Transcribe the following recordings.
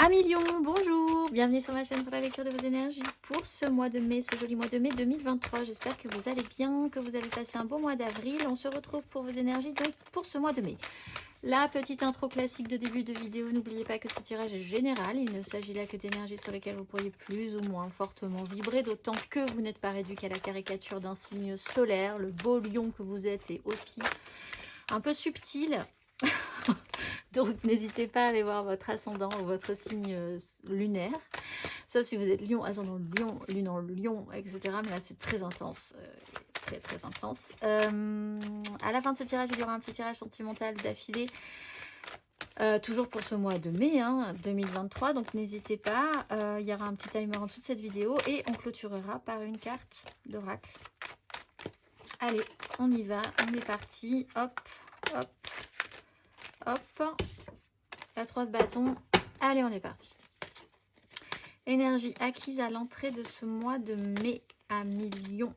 million, bonjour, bienvenue sur ma chaîne pour la lecture de vos énergies pour ce mois de mai, ce joli mois de mai 2023. J'espère que vous allez bien, que vous avez passé un beau mois d'avril. On se retrouve pour vos énergies donc pour ce mois de mai. La petite intro classique de début de vidéo, n'oubliez pas que ce tirage est général. Il ne s'agit là que d'énergies sur lesquelles vous pourriez plus ou moins fortement vibrer, d'autant que vous n'êtes pas réduit qu'à la caricature d'un signe solaire. Le beau lion que vous êtes est aussi un peu subtil. Donc n'hésitez pas à aller voir votre ascendant ou votre signe lunaire, sauf si vous êtes lion, ascendant lion, lune en lion, etc. Mais là c'est très intense, très intense. À la fin de ce tirage, il y aura un petit tirage sentimental d'affilée, toujours pour ce mois de mai 2023. Donc n'hésitez pas, il y aura un petit timer en dessous de cette vidéo et on clôturera par une carte d'oracle. Allez, on y va, on est parti, hop, hop. Hop, la 3 de bâton. Allez, on est parti. Énergie acquise à l'entrée de ce mois de mai à million.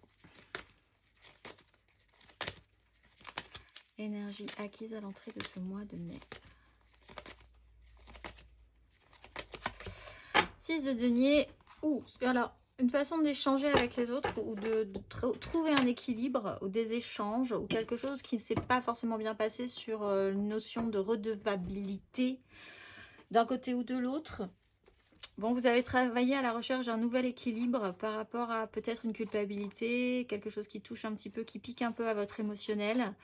Énergie acquise à l'entrée de ce mois de mai. 6 de denier. Alors, une façon d'échanger avec les autres ou de trouver un équilibre ou des échanges ou quelque chose qui ne s'est pas forcément bien passé sur une notion de redevabilité d'un côté ou de l'autre. Bon, vous avez travaillé à la recherche d'un nouvel équilibre par rapport à peut-être une culpabilité, quelque chose qui touche un petit peu, qui pique un peu à votre émotionnel.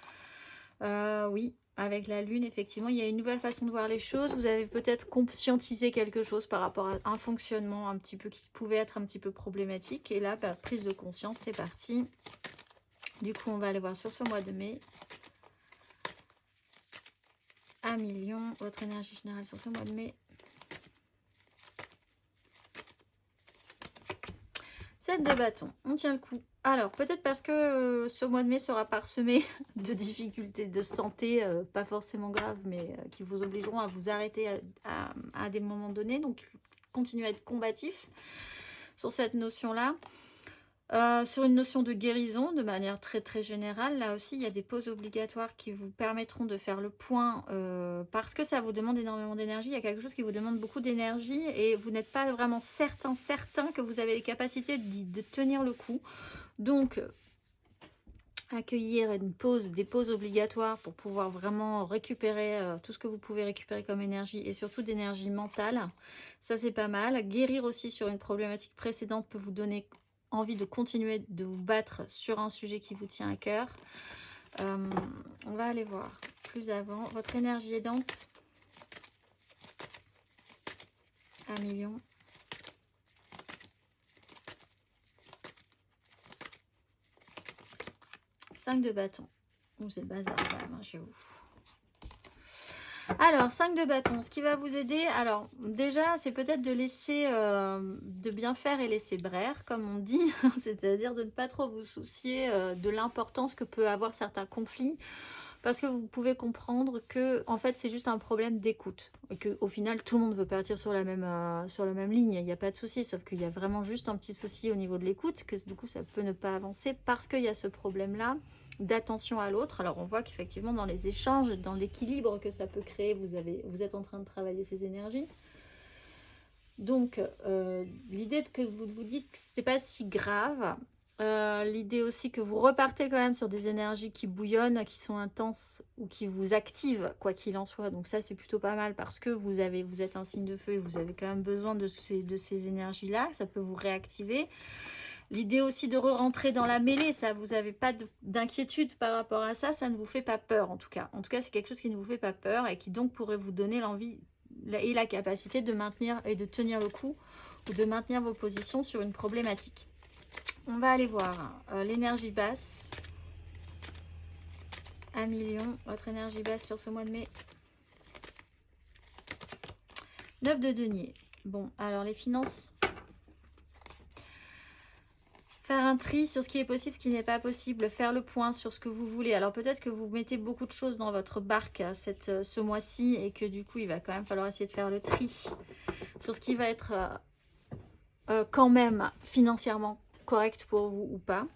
Oui, avec la lune, effectivement, il y a une nouvelle façon de voir les choses. Vous avez peut-être conscientisé quelque chose par rapport à un fonctionnement un petit peu qui pouvait être un petit peu problématique. Et là, bah, prise de conscience, c'est parti. Du coup, on va aller voir sur ce mois de mai. 1 million, votre énergie générale sur ce mois de mai. 7 de bâton, on tient le coup. Alors, peut-être parce que ce mois de mai sera parsemé de difficultés de santé, pas forcément graves, mais qui vous obligeront à vous arrêter à des moments donnés. Donc, continuez à être combatif sur cette notion-là. Sur une notion de guérison, de manière très générale, là aussi, il y a des pauses obligatoires qui vous permettront de faire le point parce que ça vous demande énormément d'énergie. Il y a quelque chose qui vous demande beaucoup d'énergie et vous n'êtes pas vraiment certain que vous avez les capacités de tenir le coup. Donc, accueillir des pauses obligatoires pour pouvoir vraiment récupérer tout ce que vous pouvez récupérer comme énergie et surtout d'énergie mentale. Ça, c'est pas mal. Guérir aussi sur une problématique précédente peut vous donner envie de continuer de vous battre sur un sujet qui vous tient à cœur. On va aller voir plus avant. Votre énergie aidante. 1 million. De bâton. C'est le bazar quand même chez vous. Alors, 5 de bâton. Ce qui va vous aider, alors déjà, c'est peut-être de laisser, de bien faire et laisser braire, comme on dit. C'est-à-dire de ne pas trop vous soucier de l'importance que peut avoir certains conflits. Parce que vous pouvez comprendre que en fait c'est juste un problème d'écoute et qu'au final tout le monde veut partir sur la même ligne, il n'y a pas de souci, sauf qu'il y a vraiment juste un petit souci au niveau de l'écoute, que du coup ça peut ne pas avancer parce qu'il y a ce problème là d'attention à l'autre. Alors on voit qu'effectivement dans les échanges, dans l'équilibre que ça peut créer, vous êtes en train de travailler ces énergies. Donc l'idée que vous vous dites que c'était pas si grave. L'idée aussi que vous repartez quand même sur des énergies qui bouillonnent, qui sont intenses ou qui vous activent, quoi qu'il en soit. Donc ça, c'est plutôt pas mal parce que vous êtes un signe de feu et vous avez quand même besoin de ces énergies-là. Ça peut vous réactiver. L'idée aussi de re-rentrer dans la mêlée, ça, vous n'avez pas d'inquiétude par rapport à ça. Ça ne vous fait pas peur, en tout cas. En tout cas, c'est quelque chose qui ne vous fait pas peur et qui donc pourrait vous donner l'envie et la capacité de maintenir et de tenir le coup ou de maintenir vos positions sur une problématique. On va aller voir l'énergie basse. 1 million, votre énergie basse sur ce mois de mai. 9 de denier. Bon, alors les finances. Faire un tri sur ce qui est possible, ce qui n'est pas possible. Faire le point sur ce que vous voulez. Alors peut-être que vous mettez beaucoup de choses dans votre barque ce mois-ci et que du coup, il va quand même falloir essayer de faire le tri sur ce qui va être quand même financièrement correct pour vous ou pas.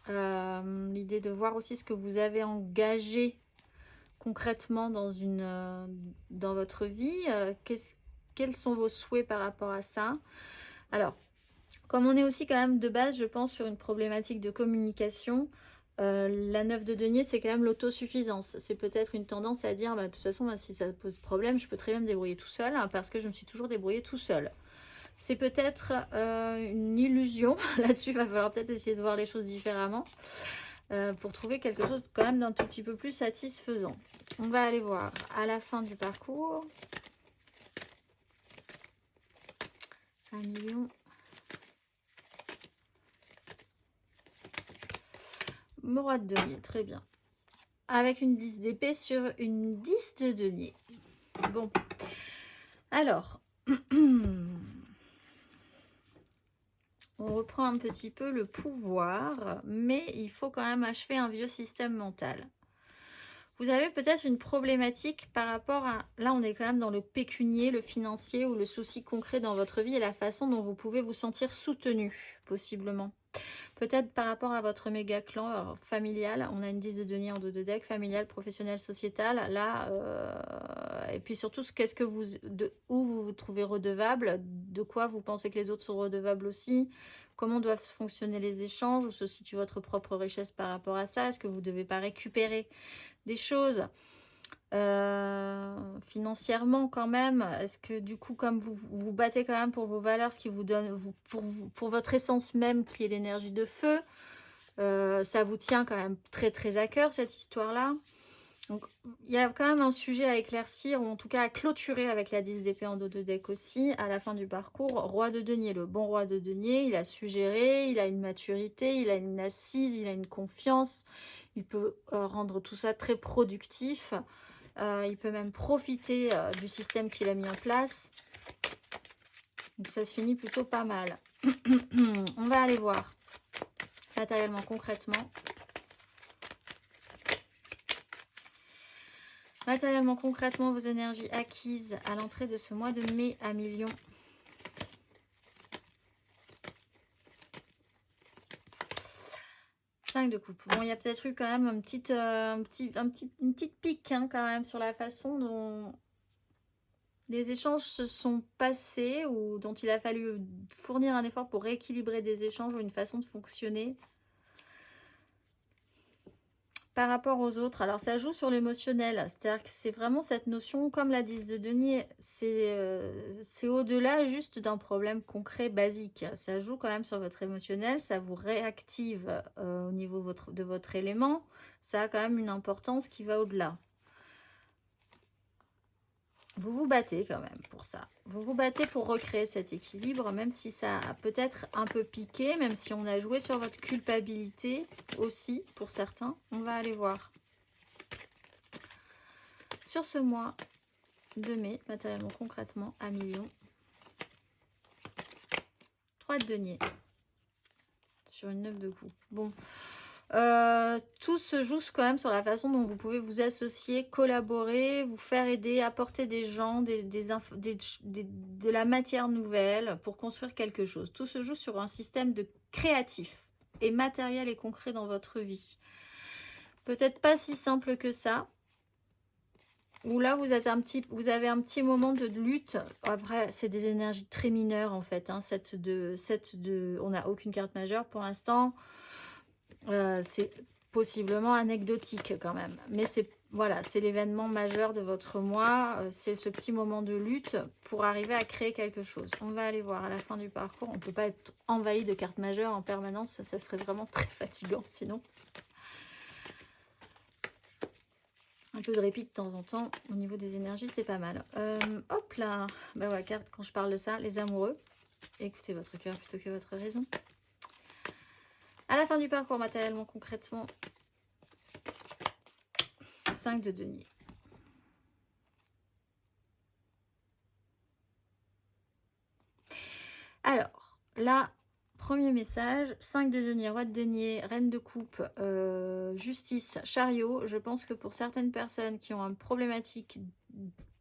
L'idée de voir aussi ce que vous avez engagé concrètement dans votre vie. quels sont vos souhaits par rapport à ça? Alors, comme on est aussi quand même de base, je pense, sur une problématique de communication, la 9 de denier, c'est quand même l'autosuffisance. C'est peut-être une tendance à dire, bah, de toute façon, bah, si ça pose problème, je peux très bien me débrouiller tout seul, hein, parce que je me suis toujours débrouillée tout seul. C'est peut-être une illusion. Là-dessus, il va falloir peut-être essayer de voir les choses différemment pour trouver quelque chose quand même d'un tout petit peu plus satisfaisant. On va aller voir à la fin du parcours. 1 million. Roi de denier, très bien. Avec une 10 d'épée sur une 10 de denier. Bon. Alors. On reprend un petit peu le pouvoir, mais il faut quand même achever un vieux système mental. Vous avez peut-être une problématique par rapport à... Là, on est quand même dans le pécunier, le financier ou le souci concret dans votre vie et la façon dont vous pouvez vous sentir soutenu, possiblement. Peut-être par rapport à votre méga clan familial. On a une 10 de denier en dos de deck, familial, professionnel, sociétal. Là, et puis surtout, qu'est-ce que où vous vous trouvez redevable, de quoi vous pensez que les autres sont redevables aussi, comment doivent fonctionner les échanges, où se situe votre propre richesse par rapport à ça, est-ce que vous ne devez pas récupérer des choses financièrement quand même, est-ce que du coup comme vous vous battez quand même pour vos valeurs, ce qui vous donne pour votre essence même qui est l'énergie de feu, ça vous tient quand même très très à cœur cette histoire là. Donc il y a quand même un sujet à éclaircir, ou en tout cas à clôturer avec la 10 d'épée en dos de deck aussi à la fin du parcours. Roi de denier, le bon roi de denier, il a suggéré, il a une maturité, il a une assise, il a une confiance, il peut rendre tout ça très productif. Il peut même profiter du système qu'il a mis en place. Donc ça se finit plutôt pas mal. On va aller voir matériellement, concrètement. Matériellement, concrètement, vos énergies acquises à l'entrée de ce mois de mai à millions. De coupe. Bon, il y a peut-être eu quand même une petite pique hein, quand même sur la façon dont les échanges se sont passés ou dont il a fallu fournir un effort pour rééquilibrer des échanges ou une façon de fonctionner par rapport aux autres. Alors ça joue sur l'émotionnel, c'est-à-dire que c'est vraiment cette notion, comme la 10 de denier, c'est au-delà juste d'un problème concret basique. Ça joue quand même sur votre émotionnel, ça vous réactive au niveau de votre élément, ça a quand même une importance qui va au-delà. Vous vous battez quand même pour ça. Vous vous battez pour recréer cet équilibre, même si ça a peut-être un peu piqué, même si on a joué sur votre culpabilité aussi, pour certains. On va aller voir. Sur ce mois de mai, matériellement, concrètement, à millions. 3 de denier. Sur une 9 de coupe. Bon. Tout se joue quand même sur la façon dont vous pouvez vous associer, collaborer, vous faire aider, apporter des gens, de la matière nouvelle pour construire quelque chose. Tout se joue sur un système de créatif et matériel et concret dans votre vie. Peut-être pas si simple que ça. Ou là, vous avez un petit moment de lutte. Après, c'est des énergies très mineures en fait. Hein. On n'a aucune carte majeure pour l'instant. C'est possiblement anecdotique quand même, mais c'est voilà, c'est l'événement majeur de votre mois, c'est ce petit moment de lutte pour arriver à créer quelque chose. On va aller voir à la fin du parcours. On ne peut pas être envahi de cartes majeures en permanence, ça serait vraiment très fatigant sinon. Un peu de répit de temps en temps au niveau des énergies, c'est pas mal. Hop là, ben ouais, carte quand je parle de ça, les amoureux, écoutez votre cœur plutôt que votre raison. À la fin du parcours, matériellement, concrètement, 5 de denier. Alors, là, premier message, 5 de denier, roi de denier, reine de coupe, justice, chariot. Je pense que pour certaines personnes qui ont une problématique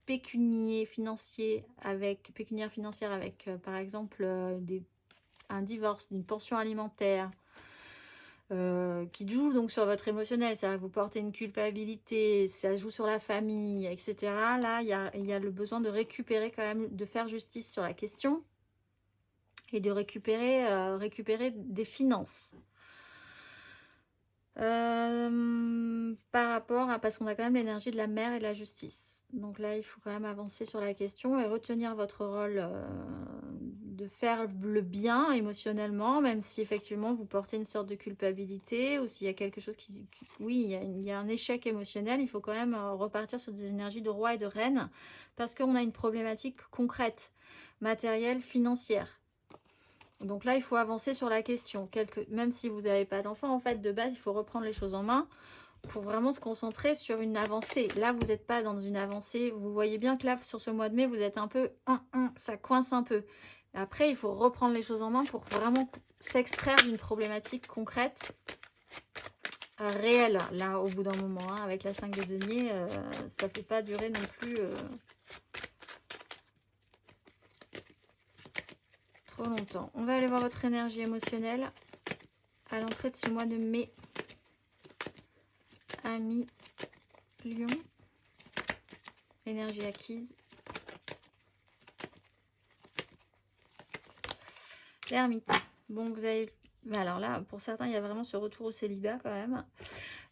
pécuniaire financière avec, par exemple, un divorce, une pension alimentaire, qui joue donc sur votre émotionnel, c'est-à-dire que vous portez une culpabilité, ça joue sur la famille, etc. Là, il y a le besoin de récupérer quand même, de faire justice sur la question et de récupérer des finances. Par rapport à, parce qu'on a quand même l'énergie de la mère et de la justice. Donc là, il faut quand même avancer sur la question et retenir votre rôle de faire le bien émotionnellement, même si effectivement vous portez une sorte de culpabilité ou s'il y a quelque chose oui, il y a un échec émotionnel, il faut quand même repartir sur des énergies de roi et de reine parce qu'on a une problématique concrète, matérielle, financière. Donc là, il faut avancer sur la question. Même si vous n'avez pas d'enfant, en fait, de base, il faut reprendre les choses en main pour vraiment se concentrer sur une avancée. Là, vous n'êtes pas dans une avancée. Vous voyez bien que là, sur ce mois de mai, vous êtes un peu... ça coince un peu. Après, il faut reprendre les choses en main pour vraiment s'extraire d'une problématique concrète, réelle, là, au bout d'un moment. Hein. Avec la 5 de denier, ça ne peut pas durer non plus... trop longtemps. On va aller voir votre énergie émotionnelle à l'entrée de ce mois de mai. Ami, Lion, énergie acquise. L'ermite. Bon, vous avez... Alors là, pour certains, il y a vraiment ce retour au célibat quand même.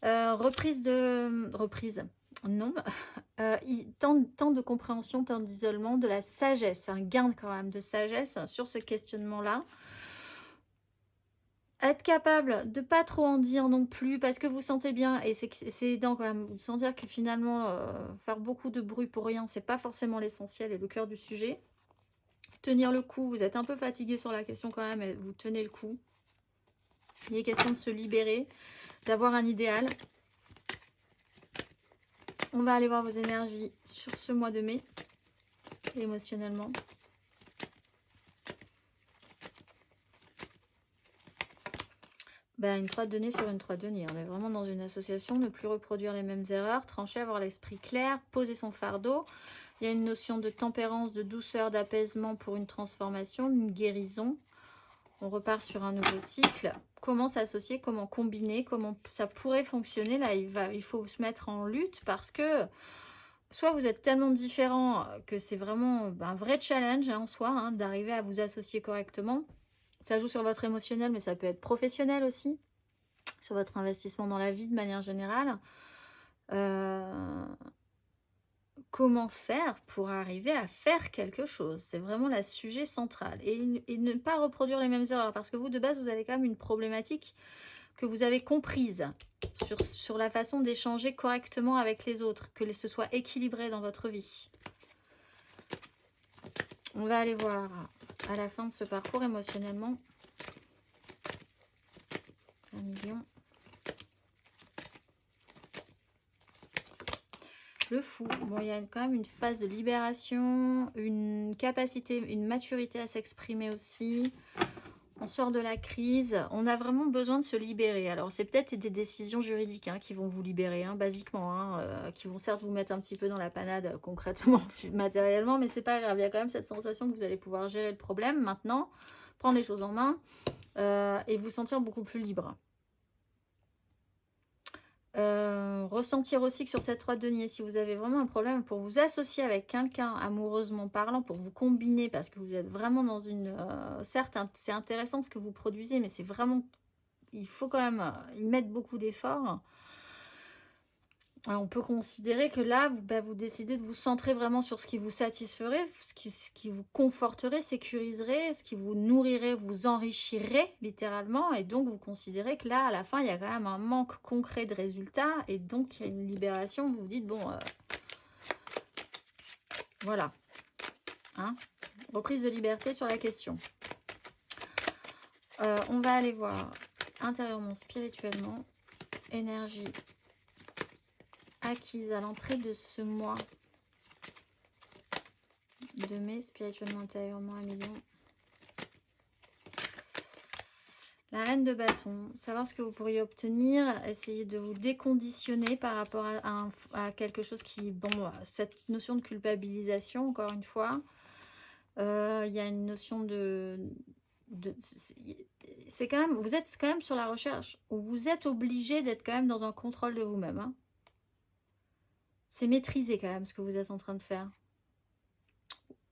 Reprise. Non. Tant de compréhension, tant d'isolement, de la sagesse. Un gain quand même de sagesse sur ce questionnement-là. Être capable de pas trop en dire non plus parce que vous sentez bien, et c'est aidant quand même, de sentir que finalement faire beaucoup de bruit pour rien, c'est pas forcément l'essentiel et le cœur du sujet. Tenir le coup, vous êtes un peu fatigué sur la question quand même, mais vous tenez le coup. Il est question de se libérer, d'avoir un idéal. On va aller voir vos énergies sur ce mois de mai, émotionnellement. Ben, une 3 de denier sur une 3 de denier. On est vraiment dans une association, ne plus reproduire les mêmes erreurs, trancher, avoir l'esprit clair, poser son fardeau. Il y a une notion de tempérance, de douceur, d'apaisement pour une transformation, une guérison. On repart sur un nouveau cycle. Comment s'associer, comment combiner, comment ça pourrait fonctionner. Là, il faut se mettre en lutte parce que soit vous êtes tellement différents que c'est vraiment un vrai challenge en soi, d'arriver à vous associer correctement. Ça joue sur votre émotionnel, mais ça peut être professionnel aussi, sur votre investissement dans la vie de manière générale. Comment faire pour arriver à faire quelque chose? C'est vraiment le sujet central. Et ne pas reproduire les mêmes erreurs, parce que vous, de base, vous avez quand même une problématique que vous avez comprise sur la façon d'échanger correctement avec les autres, que ce soit équilibré dans votre vie. On va aller voir à la fin de ce parcours émotionnellement. 1 million. Le fou. Bon, il y a quand même une phase de libération, une capacité, une maturité à s'exprimer aussi. On sort de la crise. On a vraiment besoin de se libérer. Alors, c'est peut-être des décisions juridiques qui vont vous libérer, basiquement, qui vont certes vous mettre un petit peu dans la panade concrètement, matériellement, mais c'est pas grave. Il y a quand même cette sensation que vous allez pouvoir gérer le problème maintenant, prendre les choses en main et vous sentir beaucoup plus libre. Ressentir aussi que sur cette 3 de denier, si vous avez vraiment un problème pour vous associer avec quelqu'un amoureusement parlant, pour vous combiner, parce que vous êtes vraiment dans une... certes, c'est intéressant ce que vous produisez, mais c'est vraiment... Il faut quand même y mettre beaucoup d'efforts. On peut considérer que là, vous décidez de vous centrer vraiment sur ce qui vous satisferait, ce qui vous conforterait, sécuriserait, ce qui vous nourrirait, vous enrichirait littéralement. Et donc, vous considérez que là, à la fin, il y a quand même un manque concret de résultats. Et donc, il y a une libération. Vous vous dites, bon, voilà. Reprise de liberté sur la question. On va aller voir intérieurement, spirituellement, énergie acquise à l'entrée de ce mois de mai, spirituellement, intérieurement, 1 million. La reine de bâton, savoir ce que vous pourriez obtenir, essayer de vous déconditionner par rapport à quelque chose qui, bon, cette notion de culpabilisation, encore une fois, il y a une notion de c'est quand même, vous êtes quand même sur la recherche, où vous êtes obligé d'être quand même dans un contrôle de vous-même. Hein. C'est maîtrisé quand même ce que vous êtes en train de faire.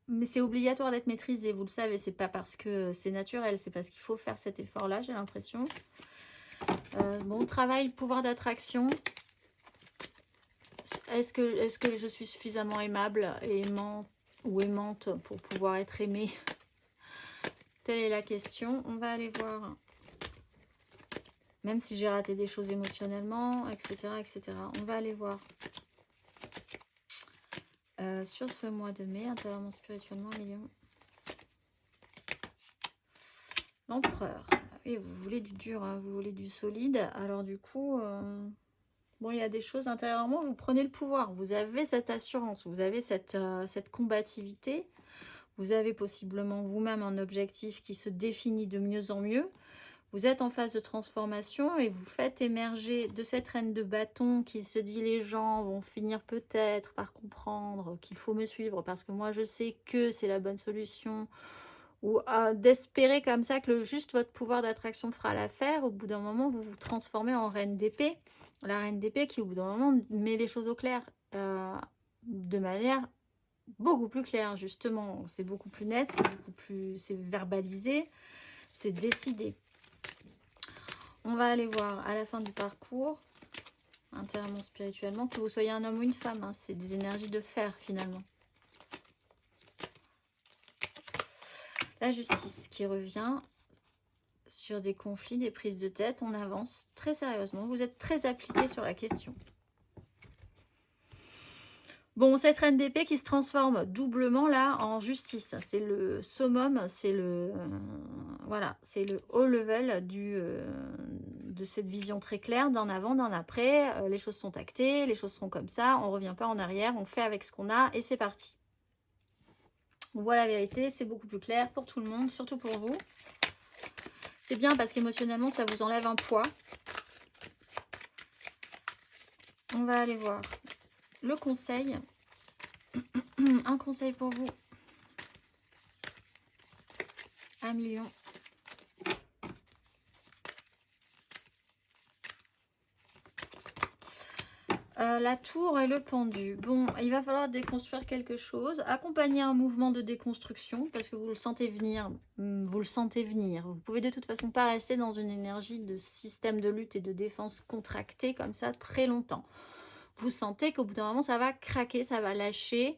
Mais c'est obligatoire d'être maîtrisé, vous le savez, c'est pas parce que c'est naturel, c'est parce qu'il faut faire cet effort-là, j'ai l'impression. Bon, travail, pouvoir d'attraction. Est-ce que je suis suffisamment aimable et aimante ou aimante pour pouvoir être aimée? Telle est la question. On va aller voir. Même si j'ai raté des choses émotionnellement, etc., etc. On va aller voir. Sur ce mois de mai, intérieurement, spirituellement, million. L'empereur. Oui, vous voulez du dur, hein, vous voulez du solide. Alors du coup, bon, il y a des choses intérieurement, vous prenez le pouvoir. Vous avez cette assurance, vous avez cette combativité. Vous avez possiblement vous-même un objectif qui se définit de mieux en mieux. Vous êtes en phase de transformation et vous faites émerger de cette reine de bâton qui se dit les gens vont finir peut-être par comprendre qu'il faut me suivre parce que moi je sais que c'est la bonne solution, ou d'espérer comme ça que juste votre pouvoir d'attraction fera l'affaire. Au bout d'un moment, vous vous transformez en reine d'épée. La reine d'épée qui au bout d'un moment met les choses au clair de manière beaucoup plus claire justement. C'est beaucoup plus net, c'est beaucoup plus, c'est verbalisé, c'est décidé. On va aller voir à la fin du parcours, intérieurement, spirituellement, que vous soyez un homme ou une femme. Hein, c'est des énergies de fer, finalement. La justice qui revient sur des conflits, des prises de tête. On avance très sérieusement. Vous êtes très appliqué sur la question. Bon, cette reine d'épée qui se transforme doublement là en justice. C'est le summum, c'est le voilà, c'est le haut level de cette vision très claire d'un avant, d'un après. Les choses sont actées, les choses seront comme ça, on ne revient pas en arrière, on fait avec ce qu'on a et c'est parti. On voit la vérité, c'est beaucoup plus clair pour tout le monde, surtout pour vous. C'est bien parce qu'émotionnellement, ça vous enlève un poids. On va aller voir le conseil. Un conseil pour vous. 1 million. La tour et le pendu. Bon, il va falloir déconstruire quelque chose. Accompagner un mouvement de déconstruction parce que vous le sentez venir. Vous le sentez venir. Vous pouvez de toute façon pas rester dans une énergie de système de lutte et de défense contractée comme ça très longtemps. Vous sentez qu'au bout d'un moment, ça va craquer, ça va lâcher.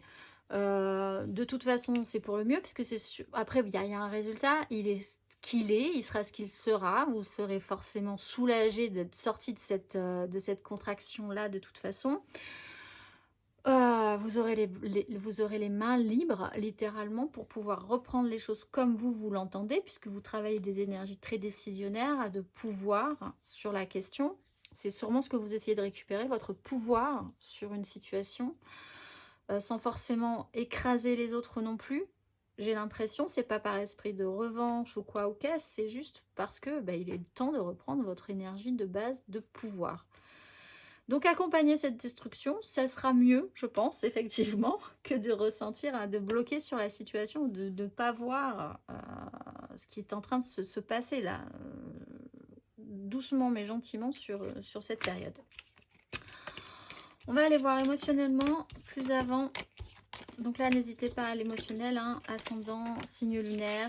De toute façon, c'est pour le mieux puisque c'est après, il y a un résultat. Il est ce qu'il est, il sera ce qu'il sera. Vous serez forcément soulagé d'être sorti de cette contraction-là de toute façon. Vous aurez les mains libres, littéralement, pour pouvoir reprendre les choses comme vous l'entendez, puisque vous travaillez des énergies très décisionnaires, de pouvoir sur la question. C'est sûrement ce que vous essayez de récupérer, votre pouvoir sur une situation, sans forcément écraser les autres non plus. J'ai l'impression, c'est pas par esprit de revanche ou quoi ou qu'est-ce, c'est juste parce que il est temps de reprendre votre énergie de base de pouvoir. Donc accompagner cette destruction, ça sera mieux, je pense, effectivement, que de ressentir, de bloquer sur la situation, de ne pas voir ce qui est en train de se passer là, doucement mais gentiment sur cette période. On va aller voir émotionnellement plus avant. Donc là, n'hésitez pas à l'émotionnel, hein, ascendant, signe lunaire,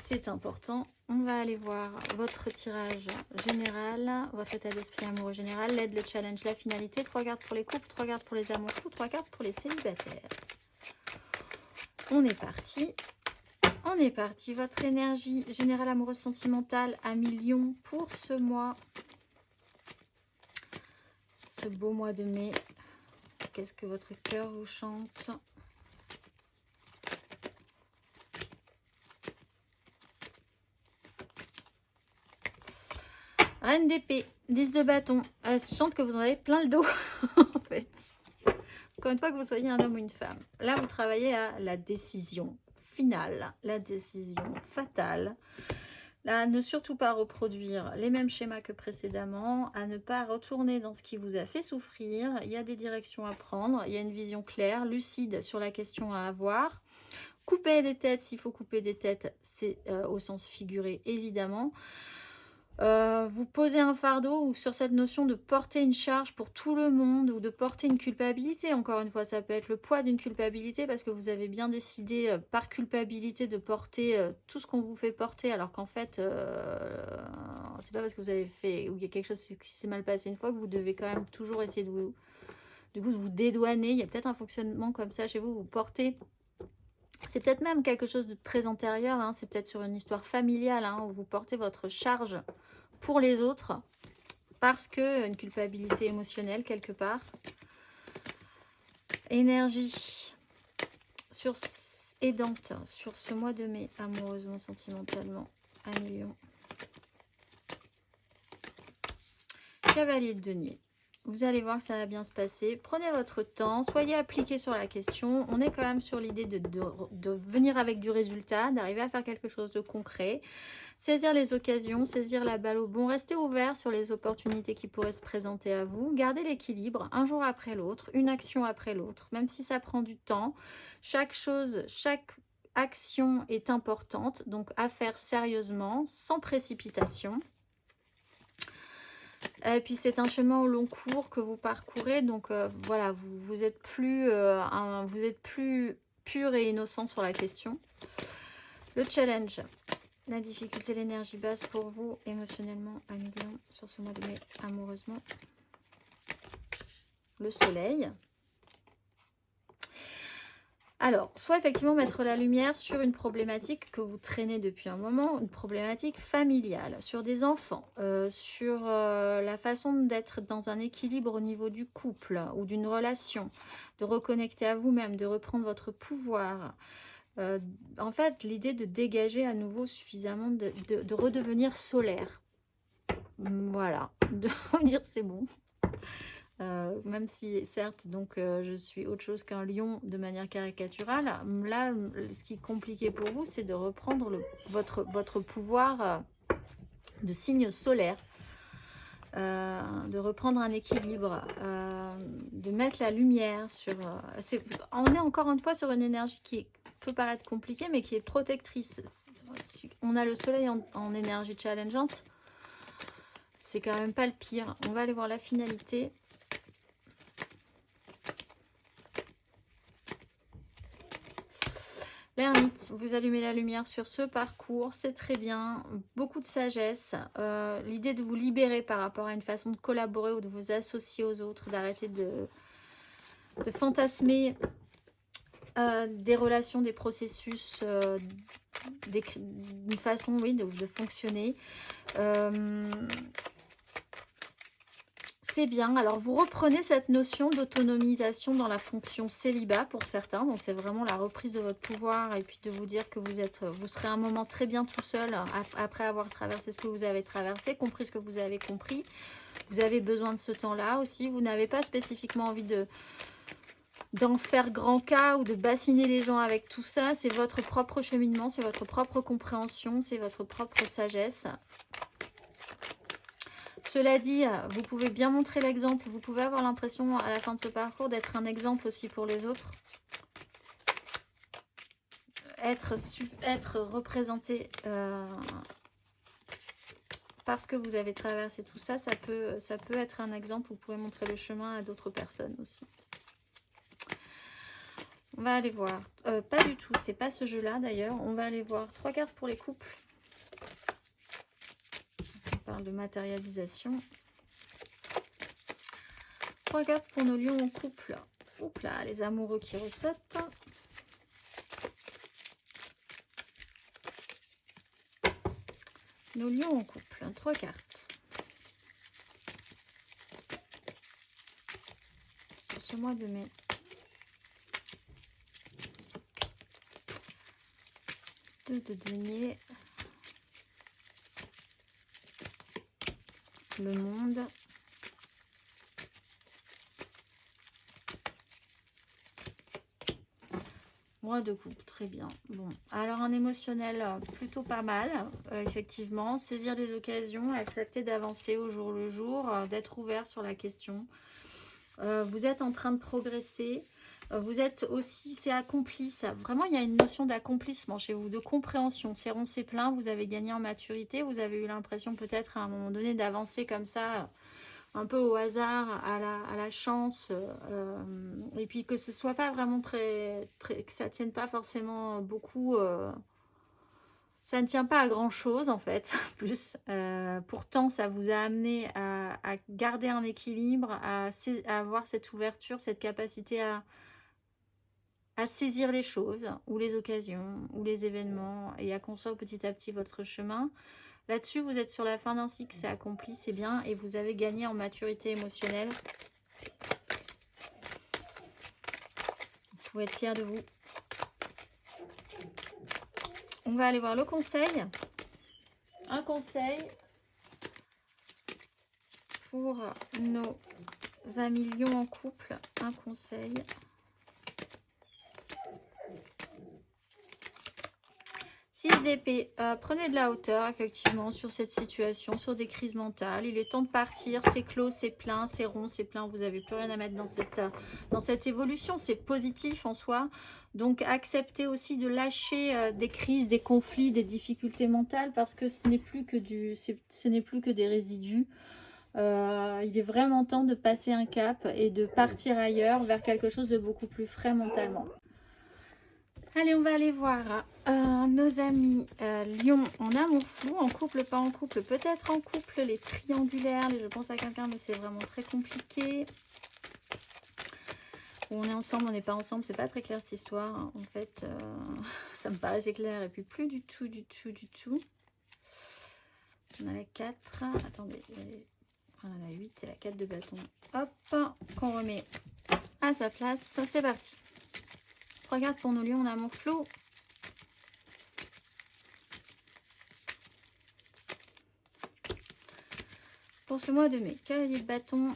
c'est important. On va aller voir votre tirage général, votre état d'esprit amoureux général, l'aide, le challenge, la finalité. 3 cartes pour les couples, 3 cartes pour les amours fous, 3 cartes pour les célibataires. On est parti. On est parti. Votre énergie générale amoureuse sentimentale à millions pour ce mois. Ce beau mois de mai. Qu'est-ce que votre cœur vous chante? Reine d'épée, 10 de bâton. Je chante que vous en avez plein le dos, en fait. Encore une fois, que vous soyez un homme ou une femme. Là, vous travaillez à la décision finale, la décision fatale. Là, à ne surtout pas reproduire les mêmes schémas que précédemment, à ne pas retourner dans ce qui vous a fait souffrir. Il y a des directions à prendre, il y a une vision claire, lucide sur la question à avoir. Couper des têtes, s'il faut couper des têtes, c'est au sens figuré, évidemment. Vous posez un fardeau ou sur cette notion de porter une charge pour tout le monde ou de porter une culpabilité. Encore une fois, ça peut être le poids d'une culpabilité parce que vous avez bien décidé par culpabilité de porter tout ce qu'on vous fait porter alors qu'en fait, c'est pas parce que vous avez fait ou il y a quelque chose qui s'est mal passé une fois que vous devez quand même toujours essayer de vous, du coup, de vous dédouaner. Il y a peut-être un fonctionnement comme ça chez vous, vous portez. C'est peut-être même quelque chose de très antérieur, hein. C'est peut-être sur une histoire familiale hein, où vous portez votre charge pour les autres parce que une culpabilité émotionnelle quelque part. Énergie sur aidante sur ce mois de mai, amoureusement, sentimentalement, 1 million. Cavalier de denier. Vous allez voir que ça va bien se passer. Prenez votre temps, soyez appliqués sur la question. On est quand même sur l'idée de venir avec du résultat, d'arriver à faire quelque chose de concret. Saisir les occasions, saisir la balle au bon. Restez ouvert sur les opportunités qui pourraient se présenter à vous. Gardez l'équilibre un jour après l'autre, une action après l'autre. Même si ça prend du temps, chaque action est importante. Donc à faire sérieusement, sans précipitation. Et puis c'est un chemin au long cours que vous parcourez, donc voilà, vous êtes plus pur et innocent sur la question. Le challenge, la difficulté, l'énergie basse pour vous, émotionnellement, 1 million sur ce mois de mai, amoureusement. Le soleil. Alors, soit effectivement mettre la lumière sur une problématique que vous traînez depuis un moment, une problématique familiale, sur des enfants, sur la façon d'être dans un équilibre au niveau du couple ou d'une relation, de reconnecter à vous-même, de reprendre votre pouvoir. En fait, l'idée de dégager à nouveau suffisamment, de redevenir solaire. Voilà, de dire c'est bon. Même si certes donc je suis autre chose qu'un lion de manière caricaturale, là ce qui est compliqué pour vous c'est de reprendre votre pouvoir de signe solaire, de reprendre un équilibre, de mettre la lumière sur on est encore une fois sur une énergie qui peut paraître compliquée mais qui est protectrice. On a le soleil en énergie challengeante, c'est quand même pas le pire. On va aller voir la finalité. L'ermite, vous allumez la lumière sur ce parcours, c'est très bien, beaucoup de sagesse, l'idée de vous libérer par rapport à une façon de collaborer ou de vous associer aux autres, d'arrêter de fantasmer des relations, des processus, d'une façon oui, de fonctionner. C'est bien. Alors, vous reprenez cette notion d'autonomisation dans la fonction célibat pour certains. Donc, c'est vraiment la reprise de votre pouvoir et puis de vous dire que vous serez un moment très bien tout seul après avoir traversé ce que vous avez traversé, compris ce que vous avez compris. Vous avez besoin de ce temps-là aussi. Vous n'avez pas spécifiquement envie d'en faire grand cas ou de bassiner les gens avec tout ça. C'est votre propre cheminement, c'est votre propre compréhension, c'est votre propre sagesse. Cela dit, vous pouvez bien montrer l'exemple. Vous pouvez avoir l'impression à la fin de ce parcours d'être un exemple aussi pour les autres. Être représenté parce que vous avez traversé tout ça, ça peut être un exemple. Vous pouvez montrer le chemin à d'autres personnes aussi. On va aller voir. Pas du tout, c'est pas ce jeu-là d'ailleurs. On va aller voir 3 cartes pour les couples. De matérialisation. 3 cartes pour nos lions en couple. Oups là, les amoureux qui ressautent. Nos lions en couple. 3 cartes. Pour ce mois de mai. Deux de denier. Le monde. Roi de coupe, très bien. Bon, alors un émotionnel plutôt pas mal, effectivement. Saisir les occasions, accepter d'avancer au jour le jour, d'être ouvert sur la question. Vous êtes en train de progresser. Vous êtes aussi, c'est accompli, ça. Vraiment, il y a une notion d'accomplissement chez vous, de compréhension. C'est rond, c'est plein, vous avez gagné en maturité. Vous avez eu l'impression peut-être à un moment donné d'avancer comme ça, un peu au hasard, à la chance, et puis que ce soit pas vraiment que ça tienne pas forcément beaucoup, ça ne tient pas à grand chose en fait, plus. Pourtant, ça vous a amené à garder un équilibre, à avoir cette ouverture, cette capacité à saisir les choses, ou les occasions, ou les événements, et à construire petit à petit votre chemin. Là-dessus, vous êtes sur la fin d'un cycle, c'est accompli, c'est bien, et vous avez gagné en maturité émotionnelle. Vous pouvez être fiers de vous. On va aller voir le conseil. Un conseil pour nos amis lions en couple. Un conseil. D'épée, prenez de la hauteur effectivement sur cette situation, sur des crises mentales. Il est temps de partir, c'est clos, c'est plein, c'est rond, c'est plein. Vous n'avez plus rien à mettre dans cette évolution, c'est positif en soi. Donc acceptez aussi de lâcher des crises, des conflits, des difficultés mentales, parce que ce n'est plus que des résidus. Il est vraiment temps de passer un cap et de partir ailleurs vers quelque chose de beaucoup plus frais mentalement. Allez, on va aller voir nos amis lions en amour flou, en couple, pas en couple, peut-être en couple, les triangulaires, je pense à quelqu'un, mais c'est vraiment très compliqué. On est ensemble, on n'est pas ensemble, c'est pas très clair cette histoire. Hein. En fait, ça me paraissait clair, et puis plus du tout, du tout, du tout. On a la 4, attendez, voilà, la 8, c'est la 4 de bâton. Hop, qu'on remet à sa place, ça c'est parti. Regarde pour nos lions en amour flou. Pour ce mois de mai, cavalier de bâton.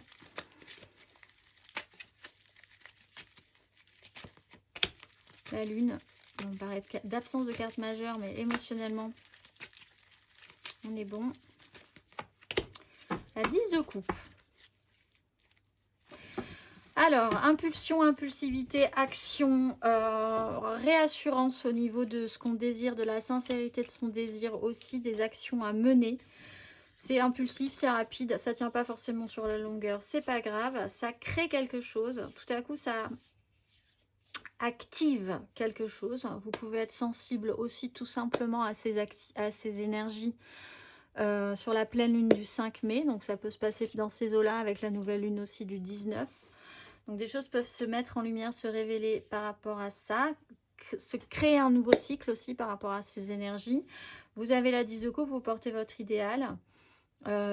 La lune. On paraît d'absence de carte majeure, mais émotionnellement, on est bon. La 10 de coupe. Alors, impulsion, impulsivité, action, réassurance au niveau de ce qu'on désire, de la sincérité de son désir aussi, des actions à mener. C'est impulsif, c'est rapide, ça ne tient pas forcément sur la longueur, c'est pas grave, ça crée quelque chose. Tout à coup, ça active quelque chose. Vous pouvez être sensible aussi tout simplement à ces énergies sur la pleine lune du 5 mai. Donc, ça peut se passer dans ces eaux-là avec la nouvelle lune aussi du 19. Donc des choses peuvent se mettre en lumière, se révéler par rapport à ça, se créer un nouveau cycle aussi par rapport à ces énergies. Vous avez la 10 de coupe, vous portez votre idéal.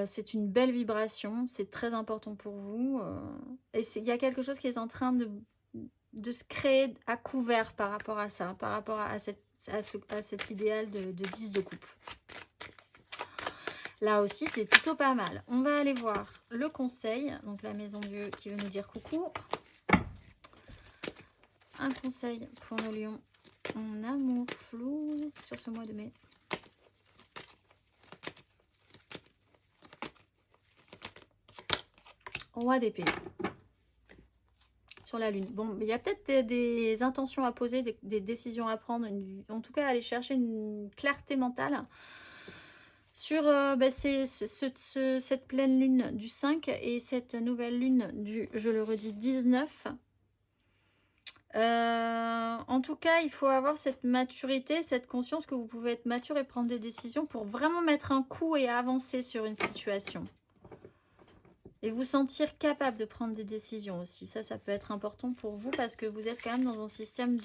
C'est une belle vibration, c'est très important pour vous. Et il y a quelque chose qui est en train de se créer à couvert par rapport à ça, par rapport à cet idéal de 10 de coupe. Là aussi, c'est plutôt pas mal. On va aller voir le conseil. Donc, la maison Dieu qui veut nous dire coucou. Un conseil pour nos lions en amour flou sur ce mois de mai. Roi d'épée. Sur la lune. Bon, il y a peut-être des intentions à poser, des décisions à prendre. En tout cas, aller chercher une clarté mentale. Sur cette pleine lune du 5 et cette nouvelle lune du, je le redis, 19. En tout cas, il faut avoir cette maturité, cette conscience que vous pouvez être mature et prendre des décisions pour vraiment mettre un coup et avancer sur une situation. Et vous sentir capable de prendre des décisions aussi. Ça peut être important pour vous parce que vous êtes quand même dans un système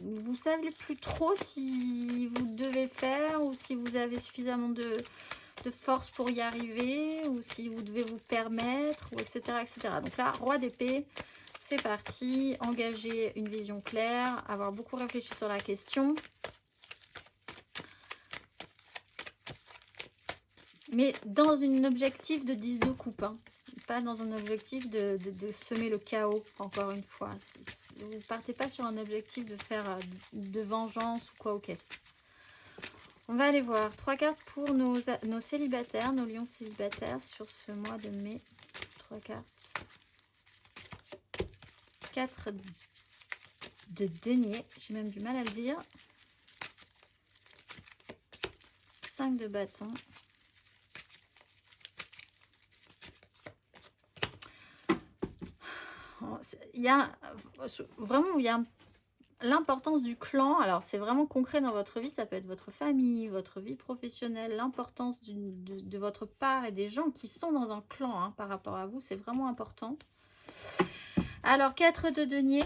vous ne savez plus trop si vous devez faire ou si vous avez suffisamment de force pour y arriver ou si vous devez vous permettre, ou etc., etc. Donc là, roi d'épée, c'est parti. Engager une vision claire, avoir beaucoup réfléchi sur la question. Mais dans un objectif de 10 de coupe. Hein. pas dans un objectif de semer le chaos, encore une fois. Vous ne partez pas sur un objectif de faire de vengeance ou quoi au caisse. On va aller voir 3 cartes pour nos célibataires, nos lions célibataires sur ce mois de mai. 3 cartes. 4 de denier, j'ai même du mal à le dire. 5 de bâton. Il y a vraiment, il y a l'importance du clan. Alors c'est vraiment concret dans votre vie, ça peut être votre famille, votre vie professionnelle, l'importance de votre part et des gens qui sont dans un clan hein, par rapport à vous, c'est vraiment important. Alors 4 de denier.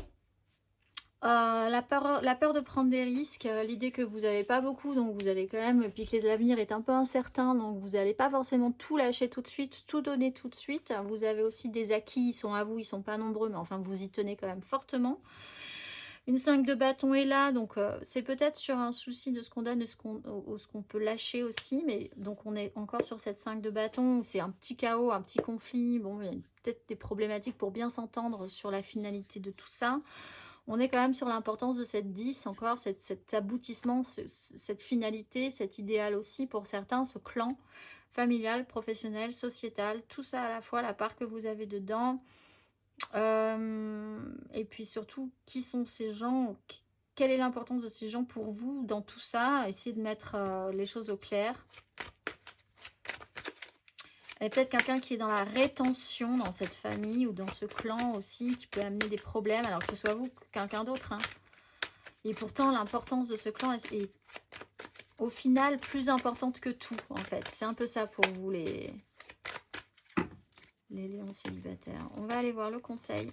La peur de prendre des risques, l'idée que vous n'avez pas beaucoup, donc vous allez quand même, puis que l'avenir est un peu incertain, donc vous n'allez pas forcément tout lâcher tout de suite, tout donner tout de suite. Vous avez aussi des acquis, ils sont à vous, ils ne sont pas nombreux, mais enfin vous y tenez quand même fortement. Une 5 de bâton est là, donc c'est peut-être sur un souci de ce qu'on donne, de ce qu'on peut lâcher aussi, mais donc on est encore sur cette 5 de bâton, où c'est un petit chaos, un petit conflit, bon, il y a peut-être des problématiques pour bien s'entendre sur la finalité de tout ça. On est quand même sur l'importance de cette 10, encore, cet aboutissement, cette finalité, cet idéal aussi pour certains, ce clan familial, professionnel, sociétal, tout ça à la fois, la part que vous avez dedans. Et puis surtout, qui sont ces gens, quelle est l'importance de ces gens pour vous dans tout ça? Essayez de mettre les choses au clair. Et peut-être quelqu'un qui est dans la rétention dans cette famille ou dans ce clan aussi, qui peut amener des problèmes, alors que ce soit vous ou quelqu'un d'autre. Hein. Et pourtant, l'importance de ce clan est au final plus importante que tout, en fait. C'est un peu ça pour vous, les lions célibataires. On va aller voir le conseil.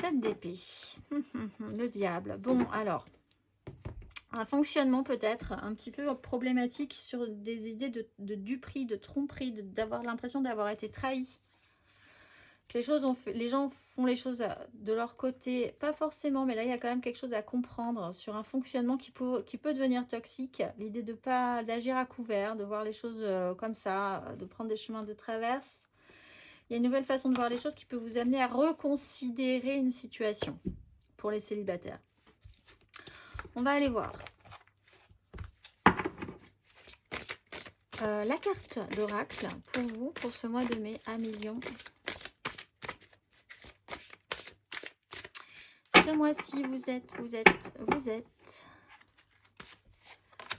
Cette d'épée. Le diable. Bon, alors... un fonctionnement peut-être un petit peu problématique sur des idées de duperie, de tromperie, d'avoir l'impression d'avoir été trahi. Que les gens font les choses de leur côté, pas forcément, mais là il y a quand même quelque chose à comprendre sur un fonctionnement qui peut devenir toxique. L'idée d'agir à couvert, de voir les choses comme ça, de prendre des chemins de traverse. Il y a une nouvelle façon de voir les choses qui peut vous amener à reconsidérer une situation pour les célibataires. On va aller voir. La carte d'oracle pour vous, pour ce mois de mai à million. Ce mois-ci, vous êtes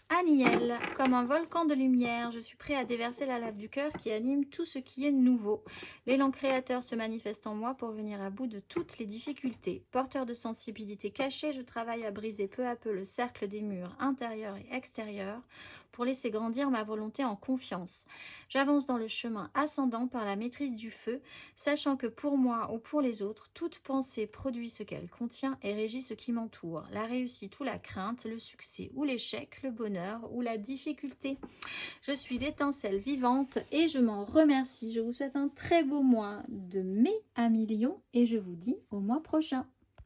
Aniel, comme un volcan de lumière, je suis prêt à déverser la lave du cœur qui anime tout ce qui est nouveau. L'élan créateur se manifeste en moi pour venir à bout de toutes les difficultés. Porteur de sensibilité cachée, je travaille à briser peu à peu le cercle des murs intérieurs et extérieurs pour laisser grandir ma volonté en confiance. J'avance dans le chemin ascendant par la maîtrise du feu, sachant que pour moi ou pour les autres, toute pensée produit ce qu'elle contient et régit ce qui m'entoure. La réussite ou la crainte, le succès ou l'échec, le bonheur ou la difficulté. Je suis l'étincelle vivante et je m'en remercie. Je vous souhaite un très beau mois de mai à million et je vous dis au mois prochain.